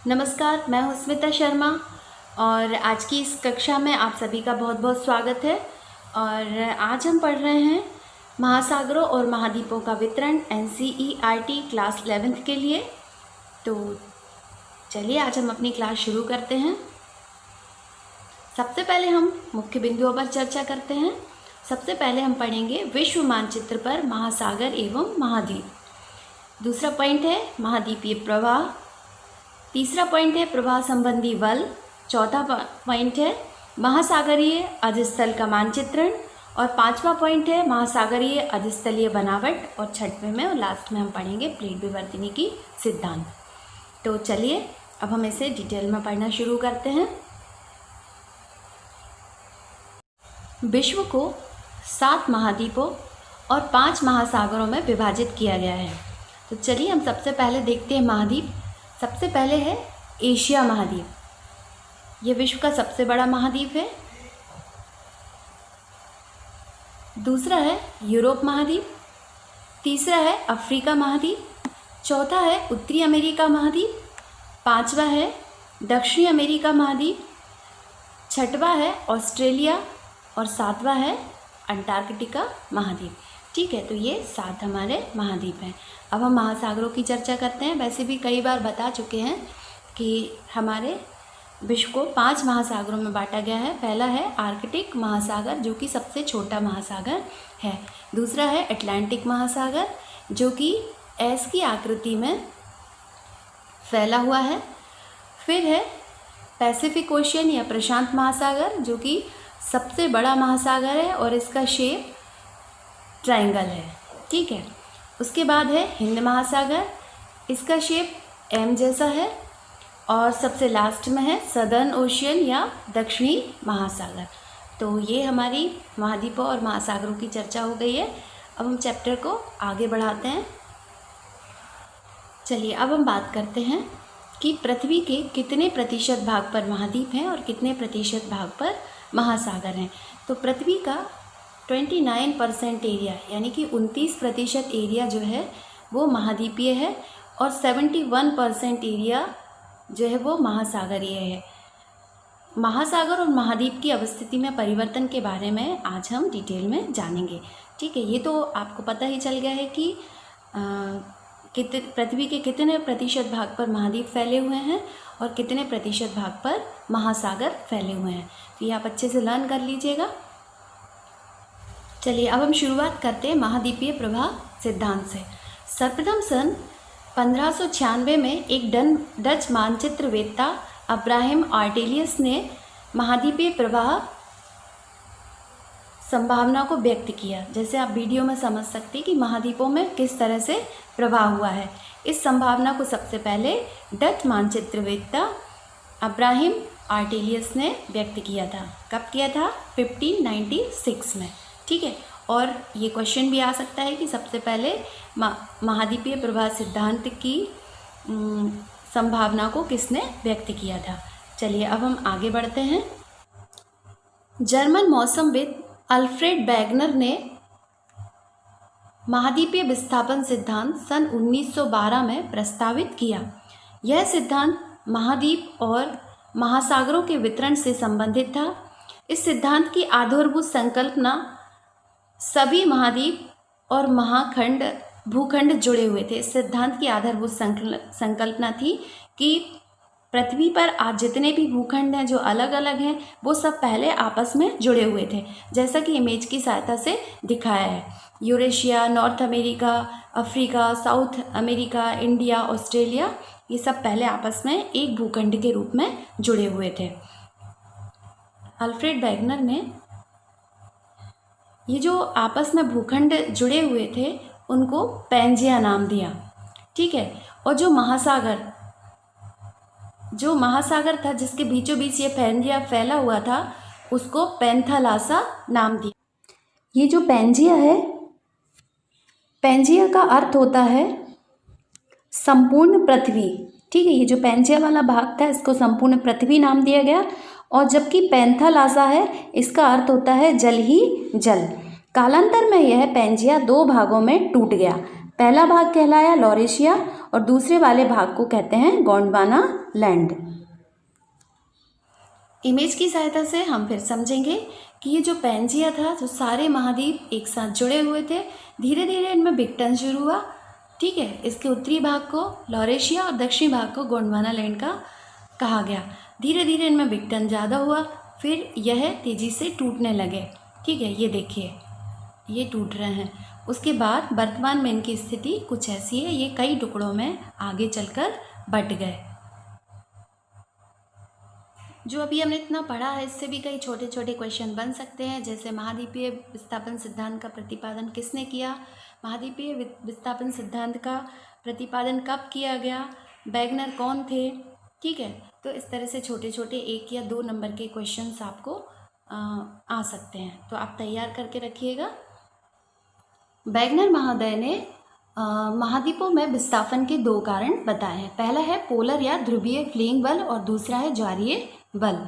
नमस्कार, मैं हूँ स्मिता शर्मा और आज की इस कक्षा में आप सभी का बहुत बहुत स्वागत है। और आज हम पढ़ रहे हैं महासागरों और महाद्वीपों का वितरण NCERT क्लास 11th के लिए। तो चलिए आज हम अपनी क्लास शुरू करते हैं। सबसे पहले हम मुख्य बिंदुओं पर चर्चा करते हैं। सबसे पहले हम पढ़ेंगे विश्व मानचित्र पर महासागर एवं महाद्वीप। दूसरा पॉइंट है महाद्वीपीय प्रवाह। तीसरा पॉइंट है प्रवाह संबंधी बल। चौथा पॉइंट है महासागरीय अधिस्थल का मानचित्रण। और पांचवा पॉइंट है महासागरीय अधिस्थलीय बनावट। और छठवें में और लास्ट में हम पढ़ेंगे प्लेट विवर्तनिकी सिद्धांत। तो चलिए अब हम इसे डिटेल में पढ़ना शुरू करते हैं। विश्व को 7 महाद्वीपों और 5 महासागरों में विभाजित किया गया है। तो चलिए हम सबसे पहले देखते हैं महाद्वीप। सबसे पहले है एशिया महाद्वीप। यह विश्व का सबसे बड़ा महाद्वीप है। दूसरा है यूरोप महाद्वीप। तीसरा है अफ्रीका महाद्वीप। चौथा है उत्तरी अमेरिका महाद्वीप। पांचवा है दक्षिणी अमेरिका महाद्वीप। छठवा है ऑस्ट्रेलिया और सातवां है अंटार्कटिका महाद्वीप। ठीक है, तो ये 7 हमारे महाद्वीप हैं। अब हम महासागरों की चर्चा करते हैं। वैसे भी कई बार बता चुके हैं कि हमारे विश्व को 5 महासागरों में बांटा गया है। पहला है आर्कटिक महासागर जो कि सबसे छोटा महासागर है। दूसरा है अटलांटिक महासागर जो कि एस की आकृति में फैला हुआ है। फिर है पैसिफिक ओशियन या प्रशांत महासागर जो कि सबसे बड़ा महासागर है और इसका शेप ट्रायंगल है। ठीक है, उसके बाद है हिंद महासागर। इसका शेप एम जैसा है। और सबसे लास्ट में है सदर्न ओशियन या दक्षिणी महासागर। तो ये हमारी महाद्वीपों और महासागरों की चर्चा हो गई है। अब हम चैप्टर को आगे बढ़ाते हैं। चलिए अब हम बात करते हैं कि पृथ्वी के कितने प्रतिशत भाग पर महाद्वीप हैं और कितने प्रतिशत भाग पर महासागर हैं। तो पृथ्वी का 29% एरिया यानी कि 29% एरिया जो है वो महाद्वीपीय है और 71% एरिया जो है वो महासागरीय है। महासागर और महाद्वीप की अवस्थिति में परिवर्तन के बारे में आज हम डिटेल में जानेंगे। ठीक है, ये तो आपको पता ही चल गया है कि पृथ्वी के कितने प्रतिशत भाग पर महाद्वीप फैले हुए हैं और कितने प्रतिशत भाग पर महासागर फैले हुए हैं। तो ये आप अच्छे से लर्न कर लीजिएगा। चलिए अब हम शुरुआत करते हैं महाद्वीपीय प्रवाह सिद्धांत से। सर्वप्रथम सन 1596 में एक डच मानचित्रवेत्ता अब्राहम आर्टेलियस ने महाद्वीपीय प्रवाह संभावना को व्यक्त किया। जैसे आप वीडियो में समझ सकते हैं कि महाद्वीपों में किस तरह से प्रवाह हुआ है। इस संभावना को सबसे पहले डच मानचित्रवेत्ता अब्राहम आर्टेलियस ने व्यक्त किया था। कब किया था? 1596 में। ठीक है, और ये क्वेश्चन भी आ सकता है कि सबसे पहले महाद्वीपीय प्रवाह सिद्धांत की संभावना को किसने व्यक्त किया था। चलिए अब हम आगे बढ़ते हैं। जर्मन मौसमविद अल्फ्रेड वेगनर ने महाद्वीपीय विस्थापन सिद्धांत सन 1912 में प्रस्तावित किया। यह सिद्धांत महाद्वीप और महासागरों के वितरण से संबंधित था। इस सिद्धांत की आधारभूत संकल्पना सभी महाद्वीप और भूखंड जुड़े हुए थे। इस सिद्धांत की आधारभूत संकल्पना थी कि पृथ्वी पर आज जितने भी भूखंड हैं जो अलग अलग हैं वो सब पहले आपस में जुड़े हुए थे, जैसा कि इमेज की सहायता से दिखाया है। Eurasia, north America, Africa, south America, India, Australia, ये सब पहले आपस में एक भूखंड के रूप में जुड़े हुए थे। अल्फ्रेड वेगनर ने ये जो आपस में भूखंड जुड़े हुए थे उनको पैंजिया नाम दिया। ठीक है, और जो महासागर था जिसके बीचों बीच ये पैंजिया फैला हुआ था उसको पैंथालासा नाम दिया। ये जो पैंजिया है, पैंजिया का अर्थ होता है संपूर्ण पृथ्वी। ठीक है, ये जो पैंजिया वाला भाग था इसको संपूर्ण पृथ्वी नाम दिया गया। और जबकि पैंथालासा है इसका अर्थ होता है जल ही जल। कालांतर में यह पैंजिया 2 भागों में टूट गया। पहला भाग कहलाया लॉरेशिया और दूसरे वाले भाग को कहते हैं गोंडवाना लैंड। इमेज की सहायता से हम फिर समझेंगे कि ये जो पैंजिया था, जो सारे महाद्वीप एक साथ जुड़े हुए थे, धीरे धीरे इनमें विघटन शुरू हुआ। ठीक है, इसके उत्तरी भाग को लॉरेशिया और दक्षिणी भाग को गोंडवाना लैंड का कहा गया। धीरे धीरे इनमें विघटन ज़्यादा हुआ, फिर यह तेज़ी से टूटने लगे। ठीक है, ये देखिए ये टूट रहे हैं। उसके बाद वर्तमान में इनकी स्थिति कुछ ऐसी है, ये कई टुकड़ों में आगे चलकर बट गए। जो अभी हमने इतना पढ़ा है, इससे भी कई छोटे छोटे क्वेश्चन बन सकते हैं, जैसे महाद्वीपीय विस्थापन सिद्धांत का प्रतिपादन किसने किया, महाद्वीपीय विस्थापन सिद्धांत का प्रतिपादन कब किया गया, वैगनर कौन थे। ठीक है, तो इस तरह से छोटे छोटे 1 या 2 नंबर के क्वेश्चंस आपको आ सकते हैं, तो आप तैयार करके रखिएगा। वैगनर महोदय ने महाद्वीपों में विस्थापन के 2 कारण बताए हैं। पहला है पोलर या ध्रुवीय फ्लीइंग बल और दूसरा है ज्वारीय बल।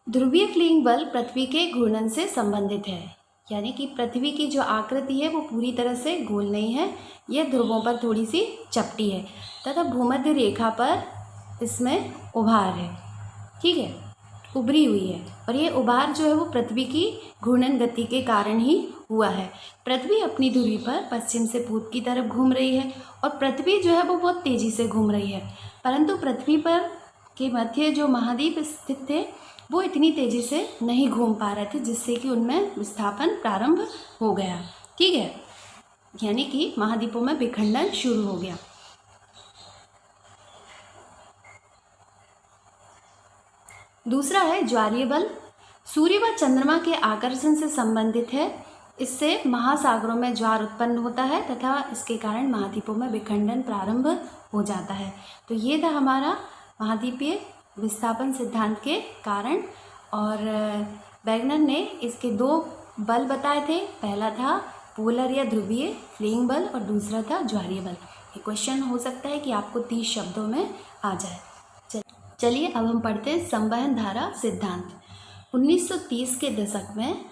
ध्रुवीय फ्लीइंग बल पृथ्वी के घूर्णन से संबंधित है, यानी कि पृथ्वी की जो आकृति है वो पूरी तरह से गोल नहीं है, यह ध्रुवों पर थोड़ी सी चपटी है तथा भूमध्य रेखा पर इसमें उभार है। ठीक है, उभरी हुई है, और ये उभार जो है वो पृथ्वी की घूर्णन गति के कारण ही हुआ है। पृथ्वी अपनी धुरी पर पश्चिम से पूर्व की तरफ घूम रही है और पृथ्वी जो है वो बहुत तेज़ी से घूम रही है, परंतु पृथ्वी पर के मध्य जो महाद्वीप स्थित थे वो इतनी तेज़ी से नहीं घूम पा रहे थे, जिससे कि उनमें विस्थापन प्रारंभ हो गया। ठीक है, यानी कि महाद्वीपों में विखंडन शुरू हो गया। दूसरा है ज्वारीय बल। सूर्य व चंद्रमा के आकर्षण से संबंधित है। इससे महासागरों में ज्वार उत्पन्न होता है तथा इसके कारण महाद्वीपों में विखंडन प्रारंभ हो जाता है। तो ये था हमारा महाद्वीपीय विस्थापन सिद्धांत के कारण, और वैगनर ने इसके 2 बल बताए थे। पहला था पोलर या ध्रुवीय फ्लीइंग बल और दूसरा था ज्वारीय बल। ये क्वेश्चन हो सकता है कि आपको 30 शब्दों में आ जाए। चलिए अब हम पढ़ते हैं संवहन धारा सिद्धांत। 1930 के दशक में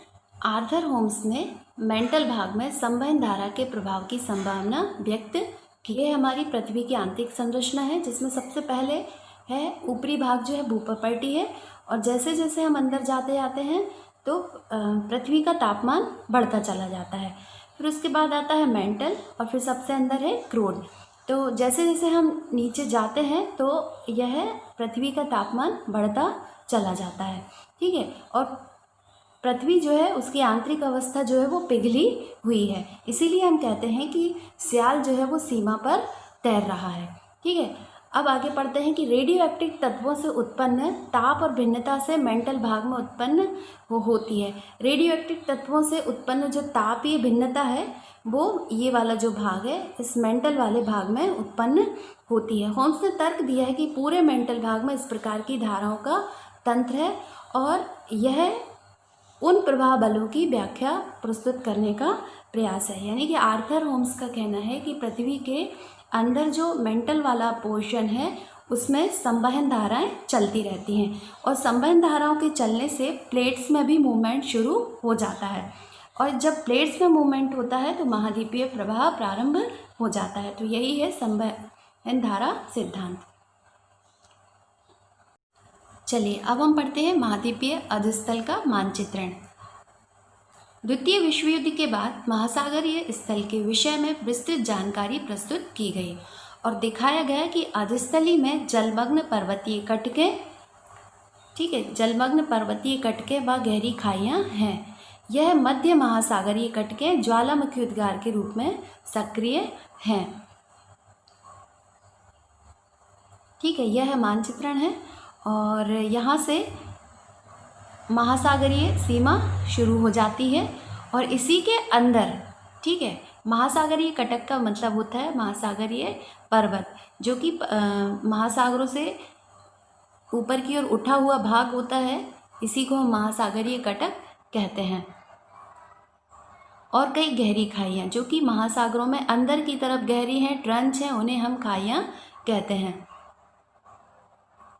आर्थर होम्स ने मेंटल भाग में संवहन धारा के प्रभाव की संभावना व्यक्त की। है हमारी पृथ्वी की आंतरिक संरचना है, जिसमें सबसे पहले है ऊपरी भाग जो है भूप्रपर्टी है, और जैसे जैसे हम अंदर जाते जाते हैं तो पृथ्वी का तापमान बढ़ता चला जाता है। फिर उसके बाद आता है मेंटल, और फिर सबसे अंदर है क्रोड। तो जैसे जैसे हम नीचे जाते हैं तो यह पृथ्वी का तापमान बढ़ता चला जाता है। ठीक है, और पृथ्वी जो है उसकी आंतरिक अवस्था जो है वो पिघली हुई है, इसीलिए हम कहते हैं कि सियाल जो है वो सीमा पर तैर रहा है। ठीक है, अब आगे पढ़ते हैं कि रेडियो एक्टिव तत्वों से उत्पन्न ताप और भिन्नता से मेंटल भाग में उत्पन्न होती है। रेडियो एक्टिव तत्वों से उत्पन्न जो तापीय भिन्नता है वो ये वाला जो भाग है इस मेंटल वाले भाग में उत्पन्न होती है। होम्स ने तर्क दिया है कि पूरे मेंटल भाग में इस प्रकार की धाराओं का तंत्र है, और यह उन प्रवाह बलों की व्याख्या प्रस्तुत करने का प्रयास है। यानी कि आर्थर होम्स का कहना है कि पृथ्वी के अंदर जो मेंटल वाला पोर्शन है उसमें संवहन धाराएं चलती रहती हैं, और संवहन धाराओं के चलने से प्लेट्स में भी मूवमेंट शुरू हो जाता है, और जब प्लेट्स में मूवमेंट होता है तो महाद्वीपीय प्रवाह प्रारंभ हो जाता है। तो यही है संवहन धारा सिद्धांत। चलिए अब हम पढ़ते हैं महाद्वीपीय अधस्थल का मानचित्रण। द्वितीय विश्व युद्ध के बाद महासागरीय स्थल के विषय में विस्तृत जानकारी प्रस्तुत की गई और दिखाया गया कि अधस्थली में जलमग्न पर्वतीय कटके, ठीक है, जलमग्न पर्वतीय कटके व गहरी खाइयाँ हैं। यह मध्य महासागरीय कटके ज्वालामुखी उद्गार के रूप में सक्रिय हैं। ठीक है, यह मानचित्रण है, और यहाँ से महासागरीय सीमा शुरू हो जाती है, और इसी के अंदर, ठीक है, महासागरीय कटक का मतलब होता है महासागरीय पर्वत, जो कि महासागरों से ऊपर की ओर उठा हुआ भाग होता है, इसी को हम महासागरीय कटक कहते हैं। और कई गहरी खाइयाँ जो कि महासागरों में अंदर की तरफ गहरी हैं, ट्रंच हैं, उन्हें हम खाइयाँ कहते हैं।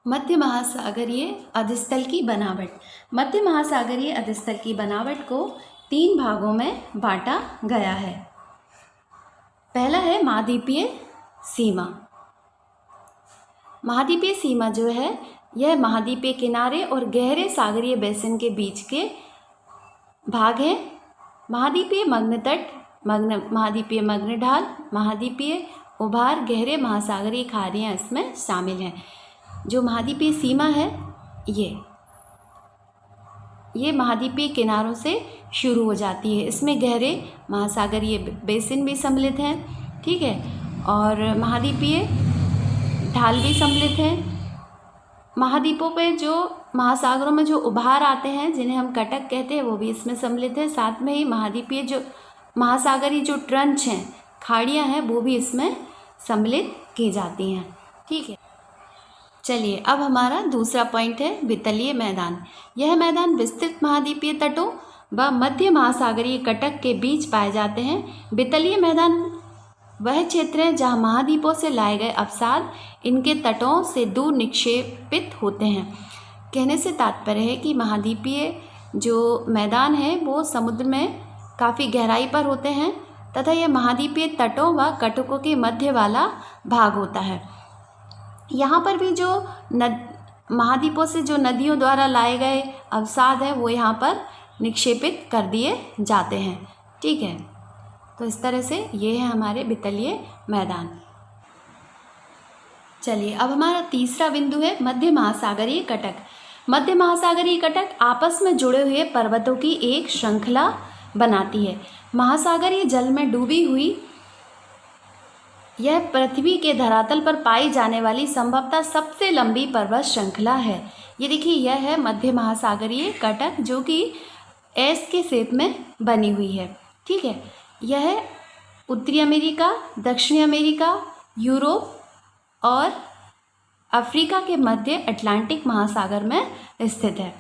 मध्य महासागरीय अधस्थल की बनावट। मध्य महासागरीय अधस्थल की बनावट को 3 भागों में बांटा गया है। पहला है महाद्वीपीय सीमा। महाद्वीपीय सीमा जो है यह महाद्वीपीय किनारे और गहरे सागरीय बेसिन के बीच के भाग है। महाद्वीपीय मग्न तट, महाद्वीपीय मग्न ढाल, महाद्वीपीय उभार, गहरे महासागरीय खाड़ियाँ इसमें शामिल हैं। जो महाद्वीपीय सीमा है ये महाद्वीपीय किनारों से शुरू हो जाती है। इसमें गहरे महासागरीय बेसिन भी सम्मिलित हैं, ठीक है, और महाद्वीपीय ढाल भी सम्मिलित हैं। महाद्वीपों पे जो महासागरों में जो उभार आते हैं जिन्हें हम कटक कहते हैं वो भी इसमें सम्मिलित है। साथ में ही महाद्वीपीय जो महासागरीय जो ट्रंच हैं, खाड़ियाँ हैं, वो भी इसमें सम्मिलित की जाती हैं, ठीक है। चलिए अब हमारा दूसरा पॉइंट है वितलीय मैदान। यह मैदान विस्तृत महाद्वीपीय तटों व मध्य महासागरीय कटक के बीच पाए जाते हैं। वितलीय मैदान वह क्षेत्र है जहाँ महाद्वीपों से लाए गए अवसाद इनके तटों से दूर निक्षेपित होते हैं। कहने से तात्पर्य है कि महाद्वीपीय जो मैदान है वो समुद्र में काफ़ी गहराई पर होते हैं तथा यह महाद्वीपीय तटों व कटकों के मध्य वाला भाग होता है। यहाँ पर भी जो महाद्वीपों से जो नदियों द्वारा लाए गए अवसाद है वो यहाँ पर निक्षेपित कर दिए जाते हैं, ठीक है। तो इस तरह से ये है हमारे वितलीय मैदान। चलिए अब हमारा तीसरा बिंदु है मध्य महासागरीय कटक। मध्य महासागरीय कटक आपस में जुड़े हुए पर्वतों की एक श्रृंखला बनाती है। महासागरीय जल में डूबी हुई यह पृथ्वी के धरातल पर पाई जाने वाली संभवतः सबसे लंबी पर्वत श्रृंखला है। ये देखिए, यह है मध्य महासागरीय कटक जो कि एस के शेप में बनी हुई है, ठीक है। यह उत्तरी अमेरिका, दक्षिणी अमेरिका, यूरोप और अफ्रीका के मध्य अटलांटिक महासागर में स्थित है।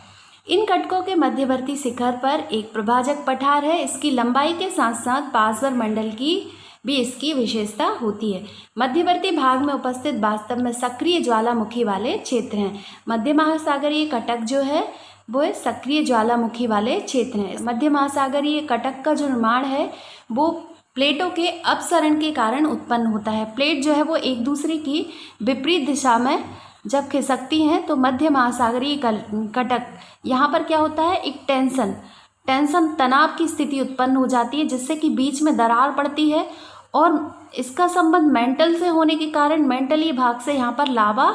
इन कटकों के मध्यवर्ती शिखर पर एक प्रभाजक पठार है। इसकी लंबाई के साथ साथ पार्श्व मंडल की भी इसकी विशेषता होती है। मध्यवर्ती भाग में उपस्थित वास्तव में सक्रिय ज्वालामुखी वाले क्षेत्र हैं। मध्य महासागरीय कटक जो है वो सक्रिय ज्वालामुखी वाले क्षेत्र हैं। मध्य महासागरीय कटक का जो निर्माण है वो प्लेटों के अपसरण के कारण उत्पन्न होता है। प्लेट जो है वो एक दूसरे की विपरीत दिशा में जब खिसकती हैं तो मध्य महासागरीय कटक यहाँ पर क्या होता है, एक टेंशन तनाव की स्थिति उत्पन्न हो जाती है जिससे कि बीच में दरार पड़ती है और इसका संबंध मेंटल से होने के कारण मेंटली भाग से यहाँ पर लावा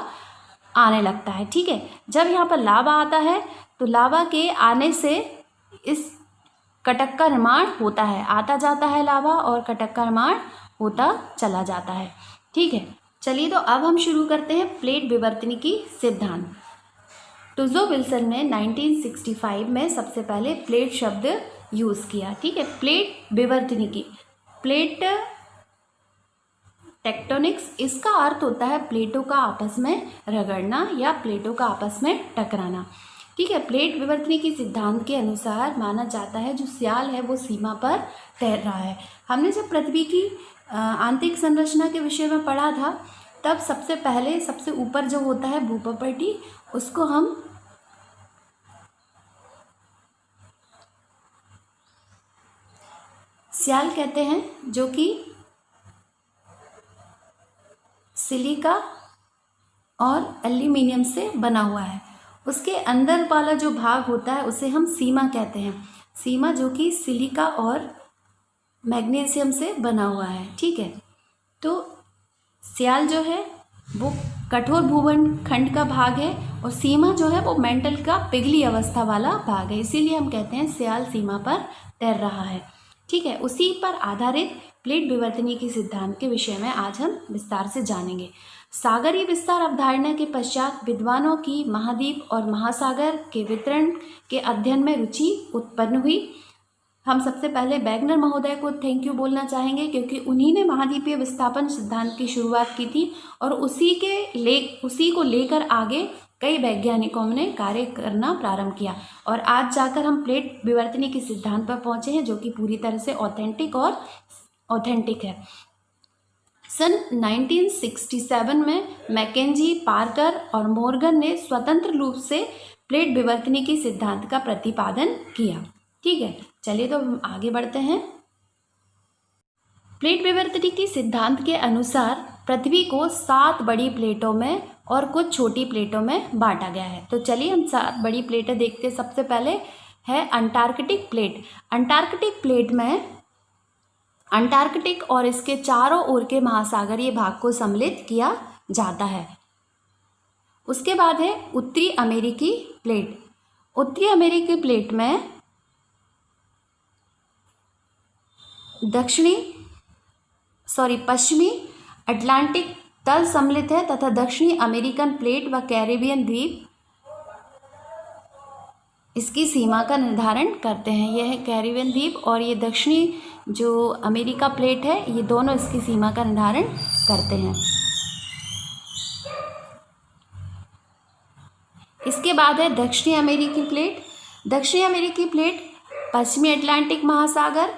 आने लगता है, ठीक है। जब यहाँ पर लावा आता है तो लावा के आने से इस कटक का निर्माण होता है, आता जाता है लावा और कटक का निर्माण होता चला जाता है, ठीक है। चलिए तो अब हम शुरू करते हैं प्लेट विवर्तनिकी सिद्धांत। टुजो विल्सन ने 1965 में सबसे पहले प्लेट शब्द यूज़ किया, ठीक है। प्लेट विवर्तनिकी, प्लेट टेक्टोनिक्स, इसका अर्थ होता है प्लेटों का आपस में रगड़ना या प्लेटों का आपस में टकराना, ठीक है। प्लेट विवर्तनिकी सिद्धांत के अनुसार माना जाता है जो स्याल है वो सीमा पर तैर रहा है। हमने जब पृथ्वी की आंतरिक संरचना के विषय में पढ़ा था तब सबसे पहले सबसे ऊपर जो होता है भूपटल, उसको हम स्याल कहते हैं, जो कि सिलिका और एल्यूमिनियम से बना हुआ है। उसके अंदर वाला जो भाग होता है उसे हम सीमा कहते हैं। सीमा जो कि सिलिका और मैग्नीशियम से बना हुआ है, ठीक है। तो स्याल जो है वो कठोर भूवर्ण खंड का भाग है और सीमा जो है वो मेंटल का पिघली अवस्था वाला भाग है, इसीलिए हम कहते हैं स्याल सीमा पर तैर रहा है, ठीक है। उसी पर आधारित प्लेट विवर्तनिकी सिद्धांत के विषय में आज हम विस्तार से जानेंगे। सागरीय विस्तार अवधारणा के पश्चात विद्वानों की महाद्वीप और महासागर के वितरण के अध्ययन में रुचि उत्पन्न हुई। हम सबसे पहले वैगनर महोदय को थैंक यू बोलना चाहेंगे क्योंकि उन्हीं ने महाद्वीपीय विस्थापन सिद्धांत की शुरुआत की थी और उसी को लेकर आगे कई वैज्ञानिकों ने कार्य करना प्रारंभ किया और आज जाकर हम प्लेट विवर्तनिकी सिद्धांत पर पहुंचे हैं जो कि पूरी तरह से ऑथेंटिक है। सन 1967 में मैकेंजी, पार्कर और मॉर्गन ने स्वतंत्र रूप से प्लेट विवर्तनिकी सिद्धांत का प्रतिपादन किया, ठीक है। चलिए तो हम आगे बढ़ते हैं। प्लेट विवर्तन के सिद्धांत के अनुसार पृथ्वी को 7 बड़ी प्लेटों में और कुछ छोटी प्लेटों में बांटा गया है। तो चलिए हम 7 बड़ी प्लेटें देखते हैं। सबसे पहले है अंटार्कटिक प्लेट। अंटार्कटिक प्लेट में अंटार्कटिक और इसके चारों ओर के महासागरीय भाग को सम्मिलित किया जाता है। उसके बाद है उत्तरी अमेरिकी प्लेट। उत्तरी अमेरिकी प्लेट में पश्चिमी अटलांटिक तल सम्मिलित है तथा दक्षिणी अमेरिकन प्लेट व कैरिबियन द्वीप इसकी सीमा का निर्धारण करते हैं। यह है कैरिबियन द्वीप और ये दक्षिणी जो अमेरिका प्लेट है, ये दोनों इसकी सीमा का निर्धारण करते हैं। इसके बाद है दक्षिणी अमेरिकी प्लेट। दक्षिणी अमेरिकी प्लेट पश्चिमी अटलांटिक महासागर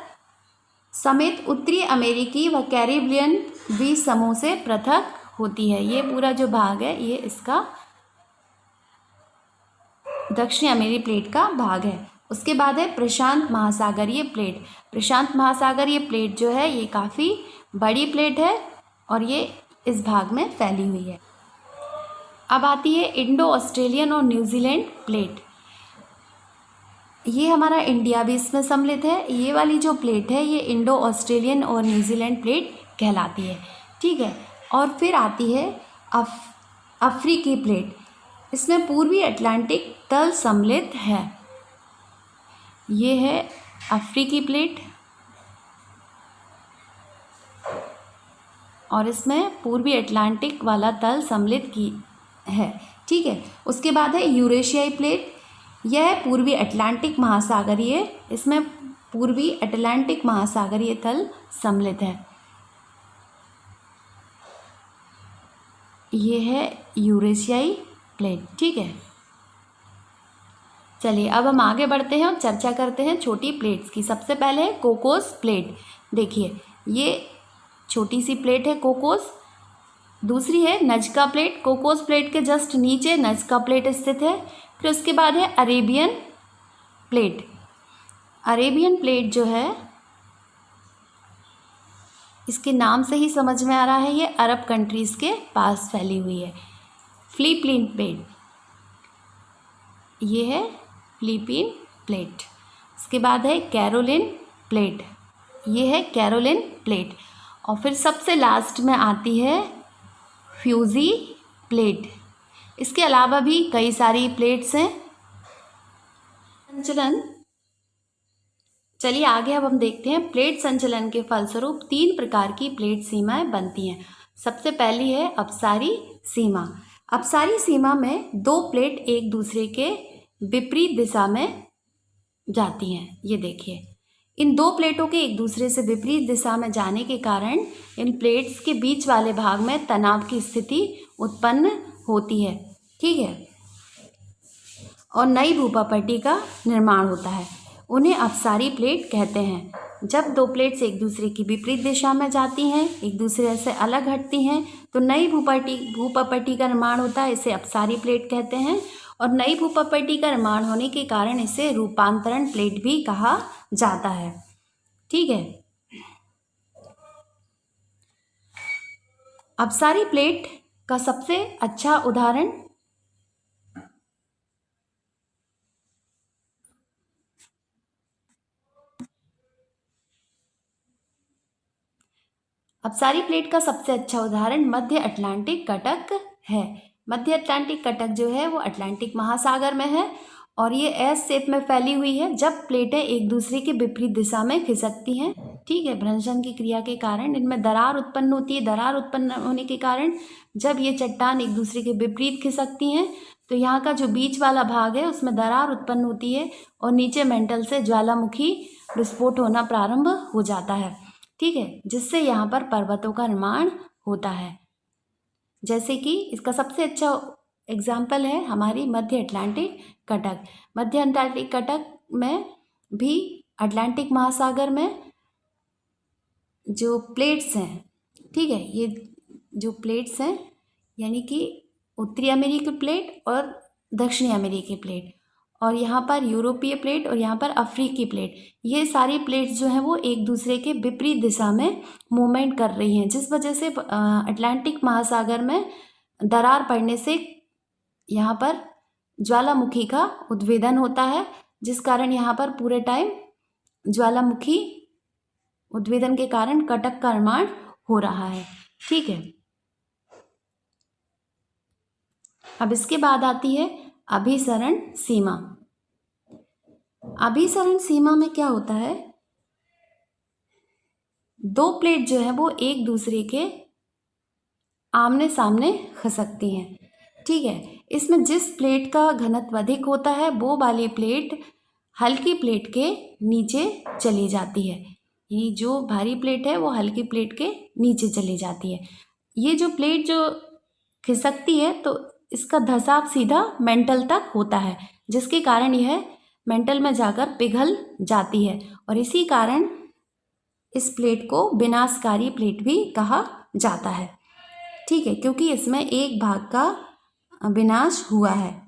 समेत उत्तरी अमेरिकी व कैरिबियन द्वीप समूह से पृथक होती है। ये पूरा जो भाग है ये इसका दक्षिणी अमेरिकी प्लेट का भाग है। उसके बाद है प्रशांत महासागरीय प्लेट। प्रशांत महासागरीय प्लेट जो है ये काफ़ी बड़ी प्लेट है और ये इस भाग में फैली हुई है। अब आती है इंडो ऑस्ट्रेलियन और न्यूजीलैंड प्लेट। ये हमारा इंडिया भी इसमें सम्मिलित है। ये वाली जो प्लेट है ये इंडो ऑस्ट्रेलियन और न्यूजीलैंड प्लेट कहलाती है, ठीक है। और फिर आती है अफ्रीकी प्लेट। इसमें पूर्वी अटलांटिक तल सम्मिलित है। ये है अफ्रीकी प्लेट और इसमें पूर्वी अटलांटिक वाला तल सम्मिलित की है, ठीक है। उसके बाद है यूरेशियाई प्लेट। यह पूर्वी अटलांटिक महासागरीय, इसमें पूर्वी अटलांटिक महासागरीय तल सम्मिलित है। ये है यूरेशियाई प्लेट, ठीक है। चलिए अब हम आगे बढ़ते हैं और चर्चा करते हैं छोटी प्लेट्स की। सबसे पहले है कोकोस प्लेट। देखिए ये छोटी सी प्लेट है कोकोस। दूसरी है नजका प्लेट। कोकोस प्लेट के जस्ट नीचे नजका प्लेट स्थित है। फिर उसके बाद है अरेबियन प्लेट। अरेबियन प्लेट जो है इसके नाम से ही समझ में आ रहा है ये अरब कंट्रीज़ के पास फैली हुई है। फिलीपीन प्लेट, ये है फिलीपीन प्लेट। उसके बाद है कैरोलिन प्लेट, ये है कैरोलिन प्लेट। और फिर सबसे लास्ट में आती है फ्यूजी प्लेट। इसके अलावा भी कई सारी प्लेट्स हैं। संचलन, चलिए आगे अब हम देखते हैं प्लेट संचलन के फलस्वरूप 3 प्रकार की प्लेट सीमाएं बनती हैं। सबसे पहली है अपसारी सीमा। अपसारी सीमा में 2 प्लेट एक दूसरे के विपरीत दिशा में जाती हैं। ये देखिए इन 2 प्लेटों के एक दूसरे से विपरीत दिशा में जाने के कारण इन प्लेट्स के बीच वाले भाग में तनाव की स्थिति उत्पन्न होती है, ठीक है, और नई भूपट्टी का निर्माण होता है। उन्हें अपसारी प्लेट कहते हैं। जब 2 प्लेट्स एक दूसरे की विपरीत दिशा में जाती हैं, एक दूसरे से अलग हटती हैं, तो नई भूपट्टी का निर्माण होता है। इसे अपसारी प्लेट कहते हैं। और नई भूपट्टी का निर्माण होने के कारण इसे रूपांतरण प्लेट भी कहा जाता है, ठीक है। अपसारी प्लेट का सबसे अच्छा उदाहरण अपसारी प्लेट का सबसे अच्छा उदाहरण मध्य अटलांटिक कटक है। मध्य अटलांटिक कटक जो है वो अटलांटिक महासागर में है और ये एस शेप में फैली हुई है। जब प्लेटें एक दूसरे के विपरीत दिशा में खिसकती हैं, ठीक है, भ्रंशन की क्रिया के कारण इनमें दरार उत्पन्न होती है। दरार उत्पन्न होने के कारण जब ये चट्टान एक दूसरे के विपरीत खिसकती हैं तो यहाँ का जो बीच वाला भाग है उसमें दरार उत्पन्न होती है और नीचे मेंटल से ज्वालामुखी विस्फोट होना प्रारंभ हो जाता है, ठीक है, जिससे यहाँ पर पर्वतों का निर्माण होता है। जैसे कि इसका सबसे अच्छा एग्जाम्पल है हमारी मध्य अटलांटिक कटक। मध्य अटलांटिक कटक में भी अटलांटिक महासागर में जो प्लेट्स हैं, ठीक है, ये जो प्लेट्स हैं यानी कि उत्तरी अमेरिकी प्लेट और दक्षिणी अमेरिकी प्लेट, और यहाँ पर यूरोपीय प्लेट और यहाँ पर अफ्रीकी प्लेट, ये सारी प्लेट्स जो हैं वो एक दूसरे के विपरीत दिशा में मूवमेंट कर रही हैं, जिस वजह से अटलांटिक महासागर में दरार पड़ने से यहाँ पर ज्वालामुखी का उद्भेदन होता है, जिस कारण यहाँ पर पूरे टाइम ज्वालामुखी उद्भेदन के कारण कटक का निर्माण हो रहा है। ठीक है, अब इसके बाद आती है अभिसरण सीमा। अभिसरण सीमा में क्या होता है, दो प्लेट जो है वो एक दूसरे के आमने सामने खिसकती हैं। ठीक है, इसमें जिस प्लेट का घनत्व अधिक होता है वो वाली प्लेट हल्की प्लेट के नीचे चली जाती है। ये जो भारी प्लेट है वो हल्की प्लेट के नीचे चली जाती है। ये जो प्लेट जो खिसकती है तो इसका धसाव सीधा मेंटल तक होता है, जिसके कारण यह मेंटल में जाकर पिघल जाती है, और इसी कारण इस प्लेट को विनाशकारी प्लेट भी कहा जाता है। ठीक है, क्योंकि इसमें एक भाग का विनाश हुआ है।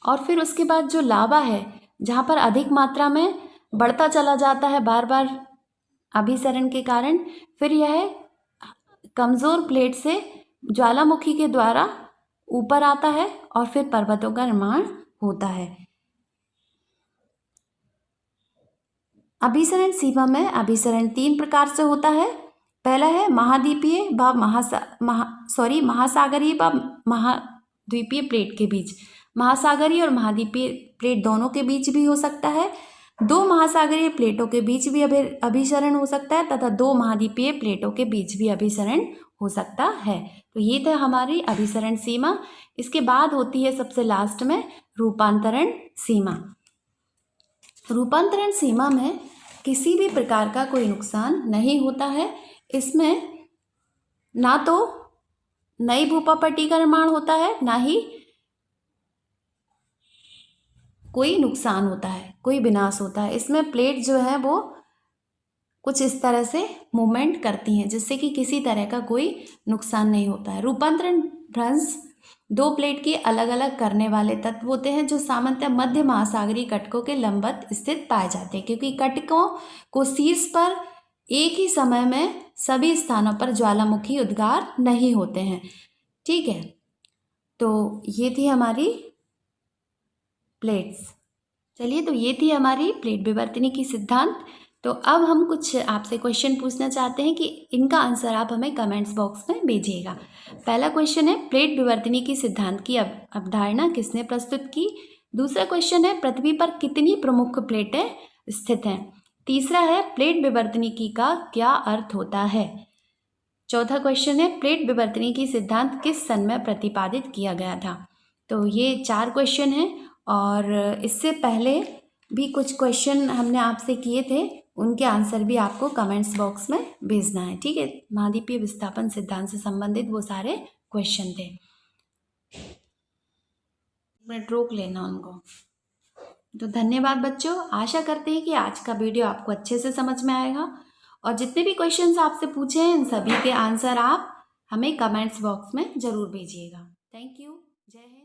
और फिर उसके बाद जो लावा है, जहाँ पर अधिक मात्रा में बढ़ता चला जाता है बार बार अभिसरण के कारण, फिर यह कमज़ोर प्लेट से ज्वालामुखी के द्वारा ऊपर आता है और फिर पर्वतों का निर्माण होता है। अभिसरण सीमा में अभिसरण 3 प्रकार से होता है। पहला है महाद्वीपीय व महासागरीय व महाद्वीपीय प्लेट के बीच। महासागरीय और महाद्वीपीय प्लेट दोनों के बीच भी हो सकता है। 2 महासागरीय प्लेटों के बीच भी अभिसरण हो सकता है तथा 2 महाद्वीपीय प्लेटों के बीच भी अभिसरण हो सकता है। तो ये था हमारी अभिसरण सीमा। इसके बाद होती है सबसे लास्ट में रूपांतरण सीमा। रूपांतरण सीमा में किसी भी प्रकार का कोई नुकसान नहीं होता है। इसमें ना तो नई भूपापट्टी का निर्माण होता है, ना ही कोई नुकसान होता है, कोई विनाश होता है। इसमें प्लेट जो है वो कुछ इस तरह से मूवमेंट करती हैं, जिससे कि किसी तरह का कोई नुकसान नहीं होता है। रूपांतरण भ्रंश 2 प्लेट की अलग अलग करने वाले तत्व होते हैं, जो सामान्यतः मध्य महासागरीय कटकों के लंबवत स्थित पाए जाते हैं, क्योंकि कटकों को शीर्ष पर एक ही समय में सभी स्थानों पर ज्वालामुखी उद्गार नहीं होते हैं। ठीक है, तो ये थी हमारी प्लेट्स। चलिए, तो ये थी हमारी प्लेट विवर्तनी की सिद्धांत। तो अब हम कुछ आपसे क्वेश्चन पूछना चाहते हैं कि इनका आंसर आप हमें कमेंट्स बॉक्स में भेजिएगा। पहला क्वेश्चन है, प्लेट विवर्तनी की सिद्धांत की अवधारणा किसने प्रस्तुत की। दूसरा क्वेश्चन है, पृथ्वी पर कितनी प्रमुख प्लेटें स्थित हैं। तीसरा है, प्लेट विवर्तनिकी का क्या अर्थ होता है। चौथा क्वेश्चन है, प्लेट विवर्तनी की सिद्धांत किस सन में प्रतिपादित किया गया था। तो ये 4 क्वेश्चन हैं, और इससे पहले भी कुछ क्वेश्चन हमने आपसे किए थे, उनके आंसर भी आपको कमेंट्स बॉक्स में भेजना है। ठीक है, महाद्वीपीय विस्थापन सिद्धांत से संबंधित वो सारे क्वेश्चन थे। मिनट रोक लेना उनको। तो धन्यवाद बच्चों, आशा करते हैं कि आज का वीडियो आपको अच्छे से समझ में आएगा, और जितने भी क्वेश्चंस आपसे पूछे हैं इन सभी के आंसर आप हमें कमेंट्स बॉक्स में ज़रूर भेजिएगा। Thank you. जय हिंद।